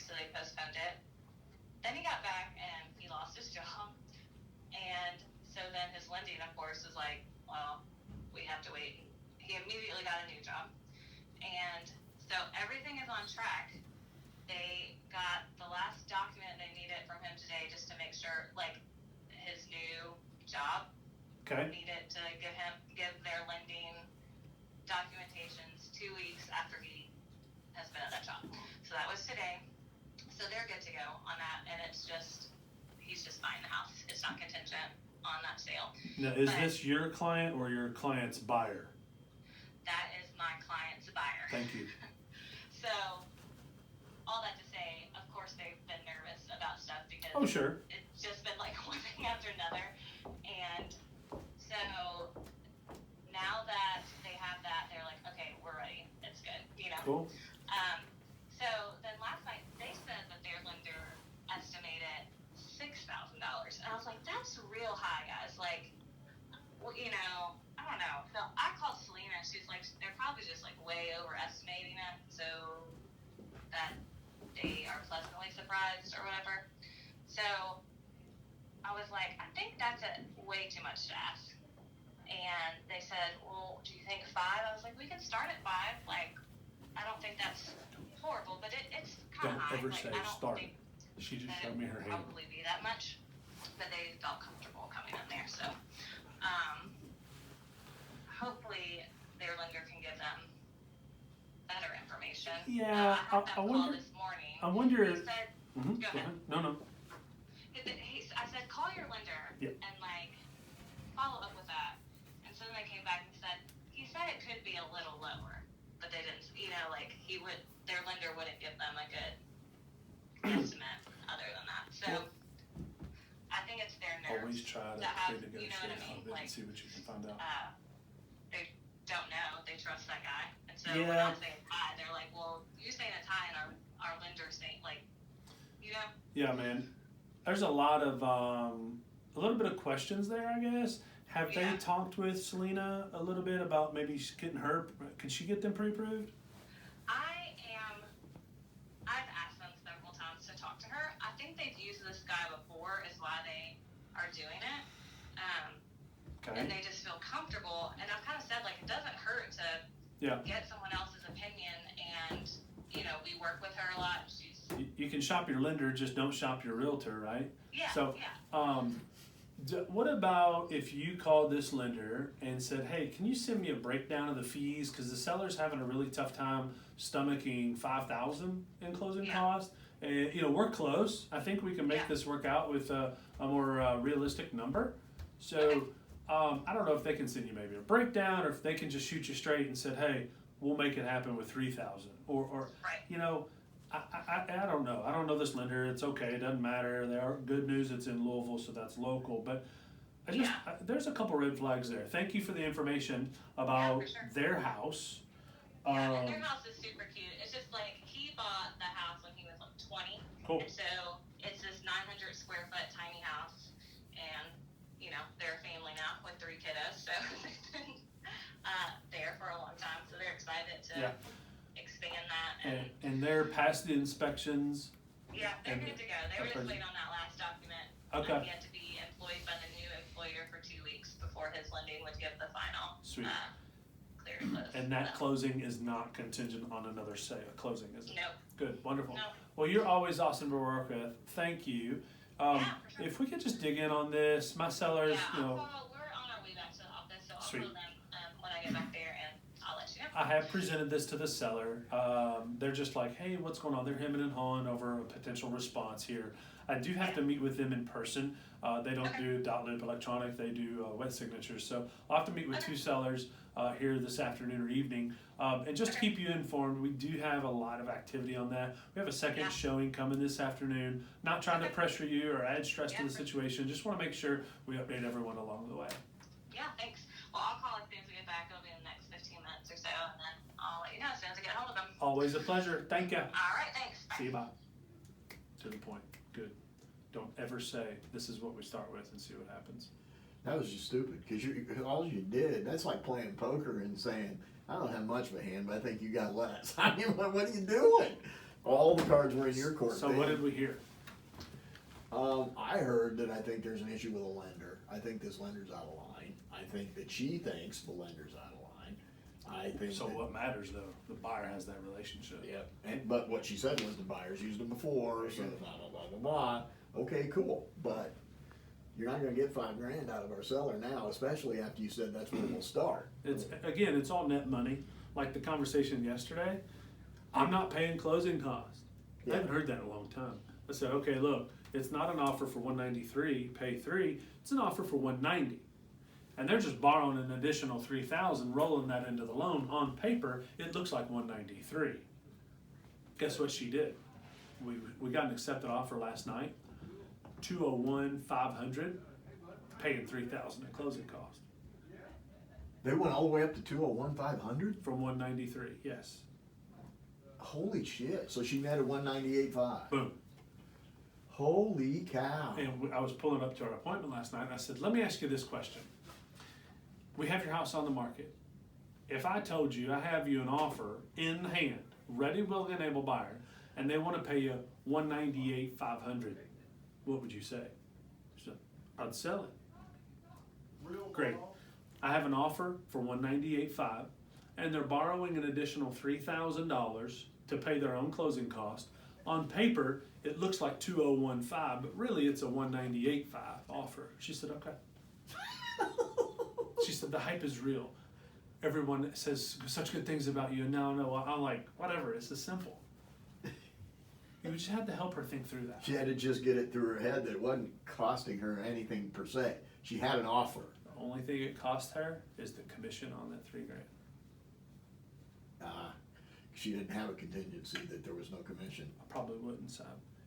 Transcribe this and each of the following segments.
so they postponed it. Then he got back and he lost his job. And so then his lending, of course, was like, well, we have to wait. He immediately got a new job. And so everything is on track. They got the last document they needed from him today just to make sure, like, his new job Okay. needed to give their lending documentations 2 weeks after he has been at that job. So that was today. So they're good to go on that, and he's just buying the house. It's not contingent on that sale. Now, is this your client or your client's buyer? That is my client's buyer. Thank you. So, all that to say, of course they've been nervous about stuff because Oh, sure. it's just been like one thing after another. And so, now that they have that, they're like, okay, we're ready. It's good, you know? Cool. So then last night they said that their lender estimated $6,000, and I was like, that's real high, guys. Like, well, you know, I don't know. So I called Selena. She's like, they're probably just like way overestimating it, so that they are pleasantly surprised or whatever. So I was like, I think that's way too much to ask. And they said, well, do you think 5? I was like, we can start at 5. Like, I don't think that's horrible, but it's kind of Don't high. ever Like, say I don't start. think She just that showed me her it would hand. probably be that much, but they felt comfortable coming in there. So, hopefully their lender can give them better information. Yeah, I had that I call wonder. this morning. I wonder. He said, Mhm, go ahead. No. I said, call your lender Yep. and like follow up with that. And so then they came back and said, he said it could be a little lower, but they didn't, you know, like their lender wouldn't give them a good estimate other than that. So I think it's their nerves. Always try to have, renegotiate you know what I mean? on it Like, and see what you can find out. they don't know. They trust that guy. And so Yeah. when I say it's high, they're like, well, you're saying it's high and our lender's saying, like, you know? Yeah, man. There's a lot of a little bit of questions there, I guess. Have they Yeah. talked with Selena a little bit about maybe getting her? Can she get them pre-approved? I've asked them several times to talk to her. I think they've used this guy before is why they are doing it. Okay. And they just feel comfortable. And I've kind of said, like, it doesn't hurt to get someone else's opinion. And, you know, we work with her a lot. You can shop your lender, just don't shop your realtor, right? Yeah. So, yeah. what about if you called this lender and said, hey, can you send me a breakdown of the fees? Because the seller's having a really tough time stomaching $5,000 in closing costs. And, you know, we're close. I think we can make this work out with a more realistic number. So, Okay. I don't know if they can send you maybe a breakdown or if they can just shoot you straight and said, hey, we'll make it happen with $3,000. Or Right. you know, I don't know. I don't know this lender. It's okay. It doesn't matter. They are good news. It's in Louisville, so that's local. But there's a couple red flags there. Thank you for the information about for sure. their house. Yeah, and their house is super cute. It's just like he bought the house when he was like 20. Cool. And so it's this 900 square foot tiny house. And, you know, they're a family now with 3 kiddos. So they've been there for a long time. So they're excited to expand that. And they're past the inspections. Yeah, they're good to go. They were just waiting on that last document. Okay. He had to be employed by the new employer for 2 weeks before his lending would give the final Sweet. clear to close. And that closing is not contingent on another closing, is it? No. Good, wonderful. No. Well, you're always awesome to work with. Thank you. For sure. If we could just dig in on this, my sellers, Yeah, you know. we're on our way back to the office, so I'll Sweet. call them when I get back there, and I'll let you know. I have presented this to the seller. They're just like, hey, what's going on? They're hemming and hawing over a potential response here. I do have to meet with them in person. They don't do dot loop electronic. They do wet signatures. So I'll have to meet with 2 sellers here this afternoon or evening. And just to keep you informed, we do have a lot of activity on that. We have a second showing coming this afternoon. Not trying to pressure you or add stress to the situation. Just want to make sure we update everyone along the way. Yeah, thanks. Well, I'll call as soon as we get back. It'll be in the next 15 minutes or so, and then I'll let you know as soon as I get a hold of them. Always a pleasure. Thank you. All right, thanks. Bye. See you, bye. To the point. Good. Don't ever say this is what we start with and see what happens. That was just stupid, because all you did, that's like playing poker and saying, I don't have much of a hand, but I think you got less. I mean, what are you doing? All the cards were in your court. So then. what did we hear? I heard that I think there's an issue with a lender. I think this lender's out of line. I think that she thinks the lender's out of line. I think So that, what matters though? The buyer has that relationship. Yep. But what she said was the buyer's used them before, so blah, blah, blah, blah, blah. Okay, cool. But you're not gonna get $5,000 out of our seller now, especially after you said that's where we'll start. It's all net money. Like the conversation yesterday, I'm not paying closing costs. Yeah. I haven't heard that in a long time. I said, okay, look, it's not an offer for 193, pay 3. It's an offer for 190. And they're just borrowing an additional 3,000, rolling that into the loan. On paper, it looks like 193. Guess what she did? We got an accepted offer last night, 201,500, paying 3,000 in closing cost They went all the way up to 201,500? from 193. Yes, Holy shit. So she netted 198.5. boom. Holy cow. And I was pulling up to our appointment last night, and I said, let me ask you this question. We have your house on the market. If I told you I have you an offer in hand, ready, willing, and able buyer, and they want to pay you 198,500, what would you say? She said, I'd sell it. Great. I have an offer for 198,500, and they're borrowing an additional $3,000 to pay their own closing cost. On paper, it looks like 201,500, but really it's a 198,500 offer. She said, okay. She said, the hype is real. Everyone says such good things about you. No, I'm like, whatever, it's as simple. You just had to help her think through that. She had to just get it through her head that it wasn't costing her anything per se. She had an offer. The only thing it cost her is the commission on that $3,000. She didn't have a contingency that there was no commission. I probably wouldn't, so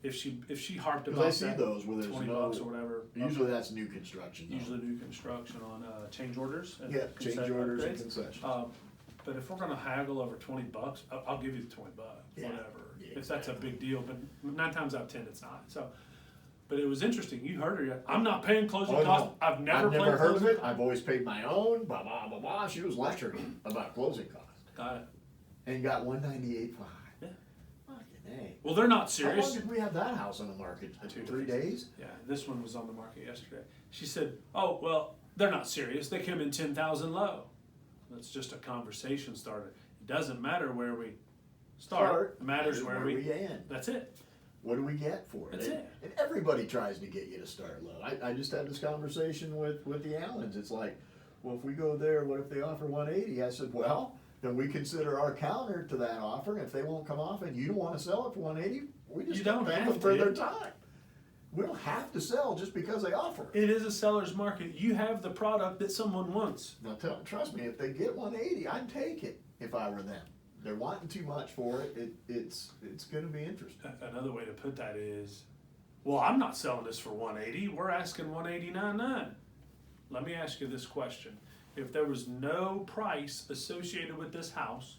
if she harped Because about I see that those where there's $20 no, or whatever. usually that's new construction. though. Usually new construction on change orders. And Yeah, change concession orders and upgrades. concessions. But if we're gonna haggle over $20, I'll give you the $20, Yeah, whatever. yeah, If that's a big deal, but 9 times out of 10, it's not. So, but it was interesting. You heard her. Yet. I'm not paying closing Oh, no. costs. I've never played heard of closing. it. I've always paid my own, blah, blah, blah, blah. She was lecturing about closing costs. Got it. And got 198.5. Yeah. Fucking A. Well, they're not How long serious. did we have that house on the market? 3 days? Yeah, this one was on the market yesterday. She said, "Oh, well, they're not serious. They come in 10,000 low." That's just a conversation starter. It doesn't matter where we start. It matters where we end. That's it. What do we get for it? That's it. And everybody tries to get you to start low. I just had this conversation with the Allens. It's like, well, if we go there, what if they offer 180? I said, well, then we consider our counter to that offer. And if they won't come off and you don't want to sell it for 180, we just You don't thank have them for to. their time. We don't have to sell just because they offer. It is a seller's market. You have the product that someone wants. Now, trust me, if they get 180, I'd take it if I were them. They're wanting too much for it. It's going to be interesting. Another way to put that is, well, I'm not selling this for 180. We're asking 189.9. Let me ask you this question. If there was no price associated with this house,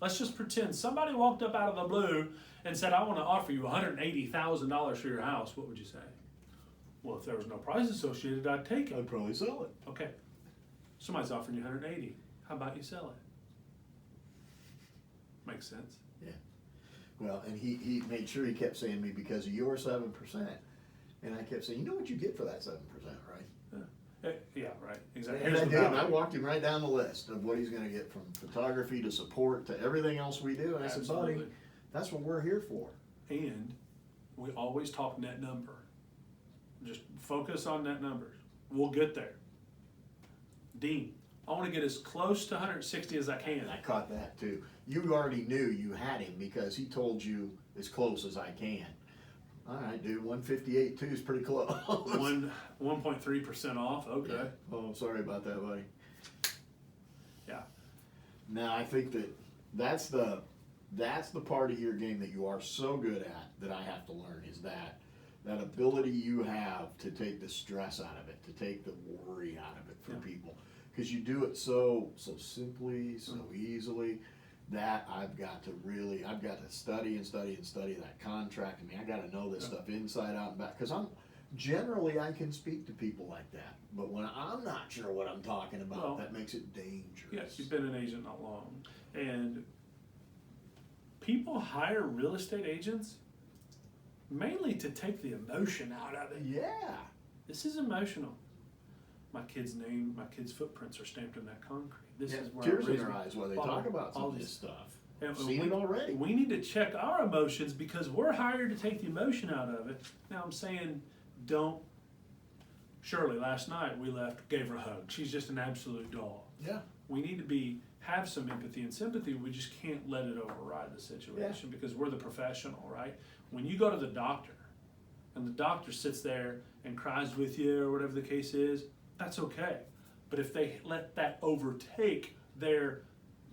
let's just pretend somebody walked up out of the blue and said, I want to offer you $180,000 for your house, what would you say? Well, if there was no price associated, I'd take it. I'd probably sell it. Okay. Somebody's offering you 180. How about you sell it? Makes sense. Yeah. Well, and he made sure he kept saying to me, because of your 7%. And I kept saying, you know what you get for that 7%, right? Yeah, right. Exactly. And I Here's the did, and I value. walked him right down the list of what he's gonna get, from photography to support to everything else we do. And I said, buddy, Absolutely. that's what we're here for. And we always talk net number. Just focus on net numbers. We'll get there. Dean, I want to get as close to 160 as I can. And I caught that too. You already knew you had him because he told you as close as I can. All right, dude, 158.2 is pretty close. 1.3% off. Okay. Yeah. Oh, sorry about that, buddy. Yeah. Now, I think that's the part of your game that you are so good at that I have to learn, is that ability you have to take the stress out of it, to take the worry out of it for people. Because you do it so simply, so easily, that I've got to study that contract. I mean, I got to know this stuff inside out and back. Because I can speak to people like that. But when I'm not sure what I'm talking about, Well, that makes it dangerous. Yes, you've been an agent not long. And people hire real estate agents mainly to take the emotion out of it. Yeah. This is emotional. My kid's name, my kid's footprints are stamped in that concrete. This Yeah, is where tears I in raised their my- eyes while they all- talk about some all of this this stuff. And Seen it already. We need to check our emotions because we're hired to take the emotion out of it. Now I'm saying, don't. Shirley, last night we left, gave her a hug. She's just an absolute doll. Yeah. We need to have some empathy and sympathy. We just can't let it override the situation because we're the professional, right? When you go to the doctor and the doctor sits there and cries with you or whatever the case is, that's okay. But if they let that overtake their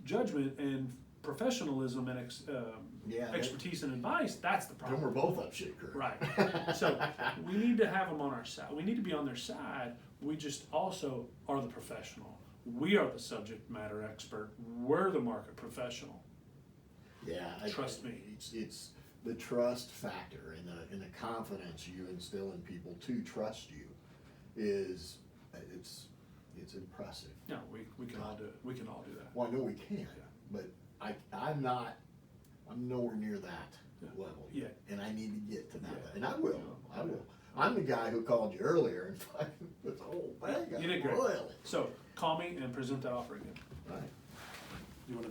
judgment and professionalism and expertise and advice, that's the Then problem. we're both up shit creek. Right. So we need to have them on our side. We need to be on their side. We just also are the professional. We are the subject matter expert. We're the market professional. Yeah. Trust me. It's the trust factor and the confidence you instill in people to trust you it's impressive. No, we can all do it. We can all do that. Well, I know we can, but I'm nowhere near that level Yeah. and I need to get to that, Yeah. and I will. I'm the guy who called you earlier and fucking this whole thing. You did great. Royally. So call me and present that offer again. Right. You want to